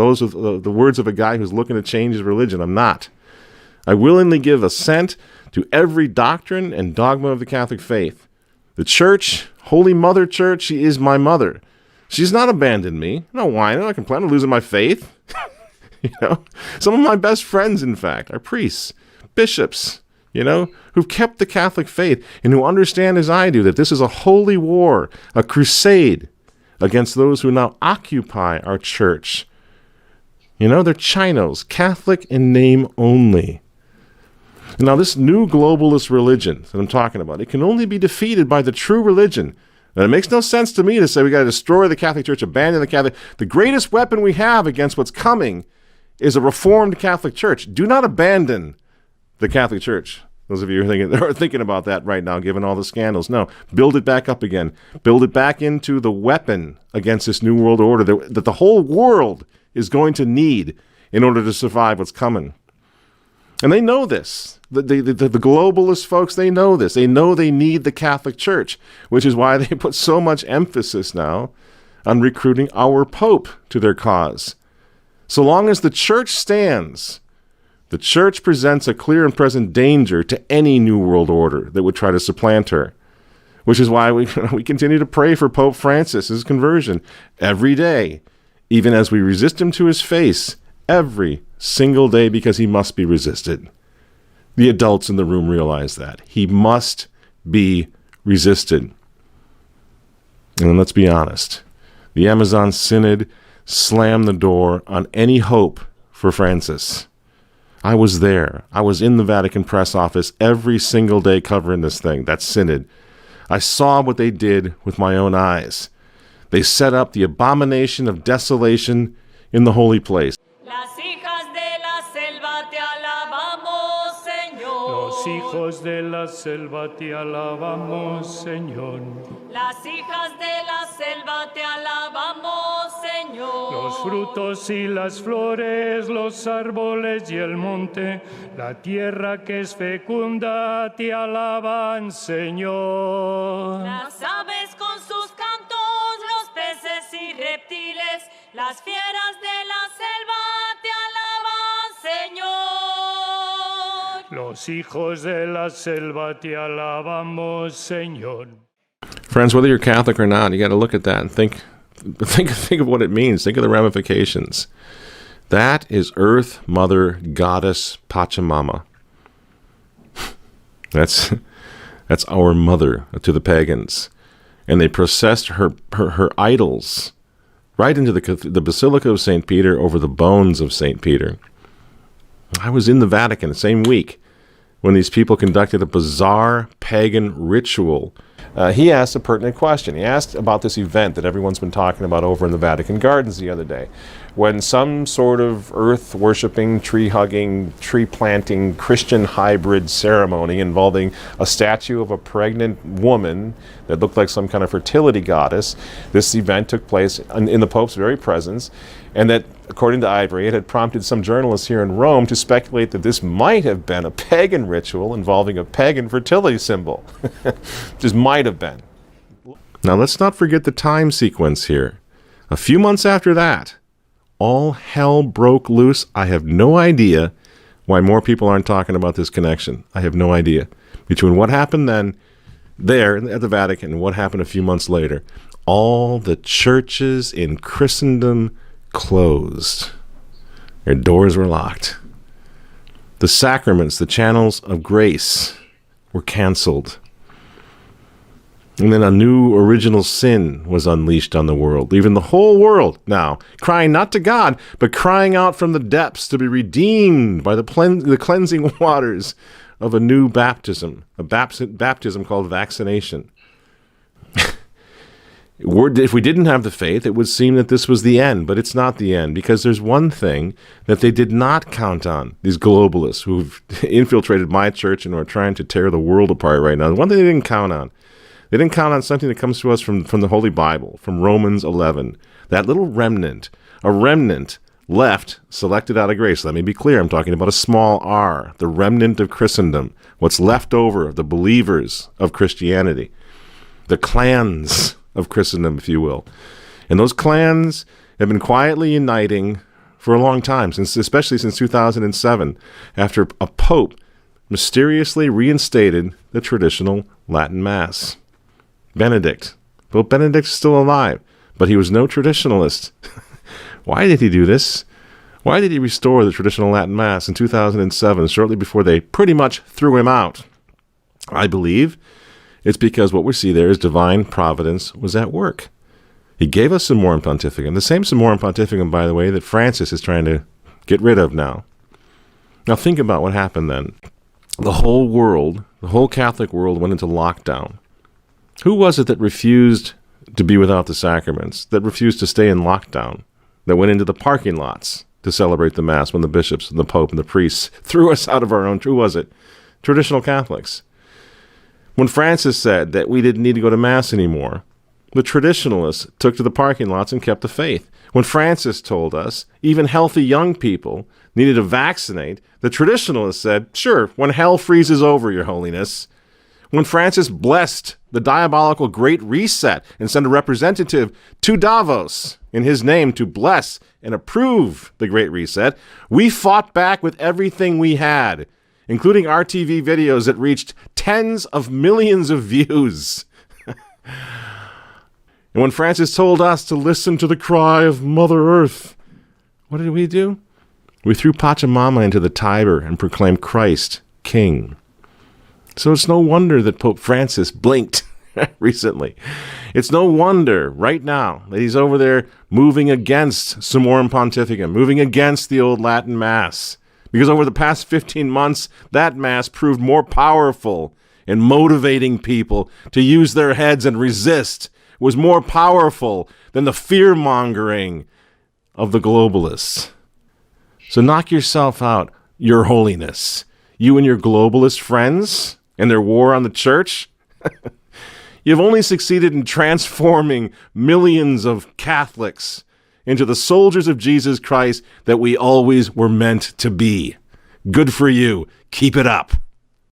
Those are the words of a guy who's looking to change his religion. I'm not. I willingly give assent to every doctrine and dogma of the Catholic faith. The Church, Holy Mother Church, she is my mother. She's not abandoned me. No whining. I can plan on losing my faith. Some of my best friends, in fact, are priests, bishops, who've kept the Catholic faith and who understand as I do that this is a holy war, a crusade against those who now occupy our church. They're Chinos, Catholic in name only. Now, this new globalist religion that I'm talking about, it can only be defeated by the true religion. And it makes no sense to me to say we got to destroy the Catholic Church, abandon the Catholic. The greatest weapon we have against what's coming is a reformed Catholic Church. Do not abandon the Catholic Church. Those of you who are thinking about that right now, given all the scandals. No, build it back up again. Build it back into the weapon against this new world order that the whole world is going to need in order to survive what's coming. And they know this. The globalist folks, they know this. They know they need the Catholic Church, which is why they put so much emphasis now on recruiting our Pope to their cause. So long as the Church stands, the Church presents a clear and present danger to any new world order that would try to supplant her, which is why we continue to pray for Pope Francis's conversion every day, even as we resist him to his face every single day, because he must be resisted. The adults in the room realize that. He must be resisted. And let's be honest. The Amazon Synod slammed the door on any hope for Francis. I was there. I was in the Vatican press office every single day covering this thing, that synod. I saw what they did with my own eyes. They set up the abomination of desolation in the holy place. Las hijas de la selva te alabamos, Señor. Los hijos de la selva te alabamos, Señor. Las hijas de la selva te alabamos, Señor. Los frutos y las flores, los árboles y el monte, la tierra que es fecunda te alaban, Señor. Las aves con sus cantos, los peces y reptiles, las fieras de la selva te alaban, Señor. Los hijos de la selva te alabamos, Señor. Friends, whether you're Catholic or not, you got to look at that and think of what it means. Think of the ramifications. That is Earth Mother Goddess Pachamama. That's our mother to the pagans. And they processed her idols right into the Basilica of St. Peter over the bones of St. Peter. I was in the Vatican the same week when these people conducted a bizarre pagan ritual. He asked a pertinent question. He asked about this event that everyone's been talking about over in the Vatican Gardens the other day, when some sort of earth-worshipping, tree-hugging, tree-planting Christian hybrid ceremony involving a statue of a pregnant woman that looked like some kind of fertility goddess, this event took place in the Pope's very presence, and that, according to Ivory, it had prompted some journalists here in Rome to speculate that this might have been a pagan ritual involving a pagan fertility symbol. Just might have been. Now, let's not forget the time sequence here. A few months after that, all hell broke loose. I have no idea why more people aren't talking about this connection. I have no idea. Between what happened then, there at the Vatican, and what happened a few months later, all the churches in Christendom closed. Their doors were locked. The sacraments, the channels of grace, were canceled. And then a new original sin was unleashed on the world, leaving the whole world now crying not to God, but crying out from the depths to be redeemed by the cleansing waters of a new baptism, a baptism called vaccination. If we didn't have the faith, it would seem that this was the end, but it's not the end, because there's one thing that they did not count on, these globalists who've infiltrated my church and are trying to tear the world apart right now. The one thing they didn't count on, they didn't count on something that comes to us from the Holy Bible, from Romans 11, that little remnant, a remnant left, selected out of grace. Let me be clear, I'm talking about a small r, the remnant of Christendom, what's left over of the believers of Christianity, the clans of Christendom, if you will. And those clans have been quietly uniting for a long time, especially since 2007, after a pope mysteriously reinstated the traditional Latin Mass. Benedict. Pope Benedict is still alive, but he was no traditionalist. Why did he do this? Why did he restore the traditional Latin Mass in 2007, shortly before they pretty much threw him out? I believe it's because what we see there is divine providence was at work. He gave us Summorum Pontificum, the same Summorum Pontificum, by the way, that Francis is trying to get rid of now. Now think about what happened then. The whole world, the whole Catholic world went into lockdown. Who was it that refused to be without the sacraments, that refused to stay in lockdown, that went into the parking lots to celebrate the Mass when the bishops and the Pope and the priests threw us out of our own? Who was it? Traditional Catholics. When Francis said that we didn't need to go to Mass anymore, the traditionalists took to the parking lots and kept the faith. When Francis told us even healthy young people needed to vaccinate, the traditionalists said, sure, when hell freezes over, Your Holiness. When Francis blessed the diabolical Great Reset and sent a representative to Davos in his name to bless and approve the Great Reset, we fought back with everything we had, including RTV videos that reached tens of millions of views. And when Francis told us to listen to the cry of Mother Earth, what did we do? We threw Pachamama into the Tiber and proclaimed Christ King. So it's no wonder that Pope Francis blinked recently. It's no wonder right now that he's over there moving against Summorum Pontificum, moving against the old Latin Mass. Because over the past 15 months, that Mass proved more powerful in motivating people to use their heads and resist. It was more powerful than the fear-mongering of the globalists. So knock yourself out, Your Holiness. You and your globalist friends and their war on the church. You've only succeeded in transforming millions of Catholics into the soldiers of Jesus Christ that we always were meant to be. Good for you. Keep it up.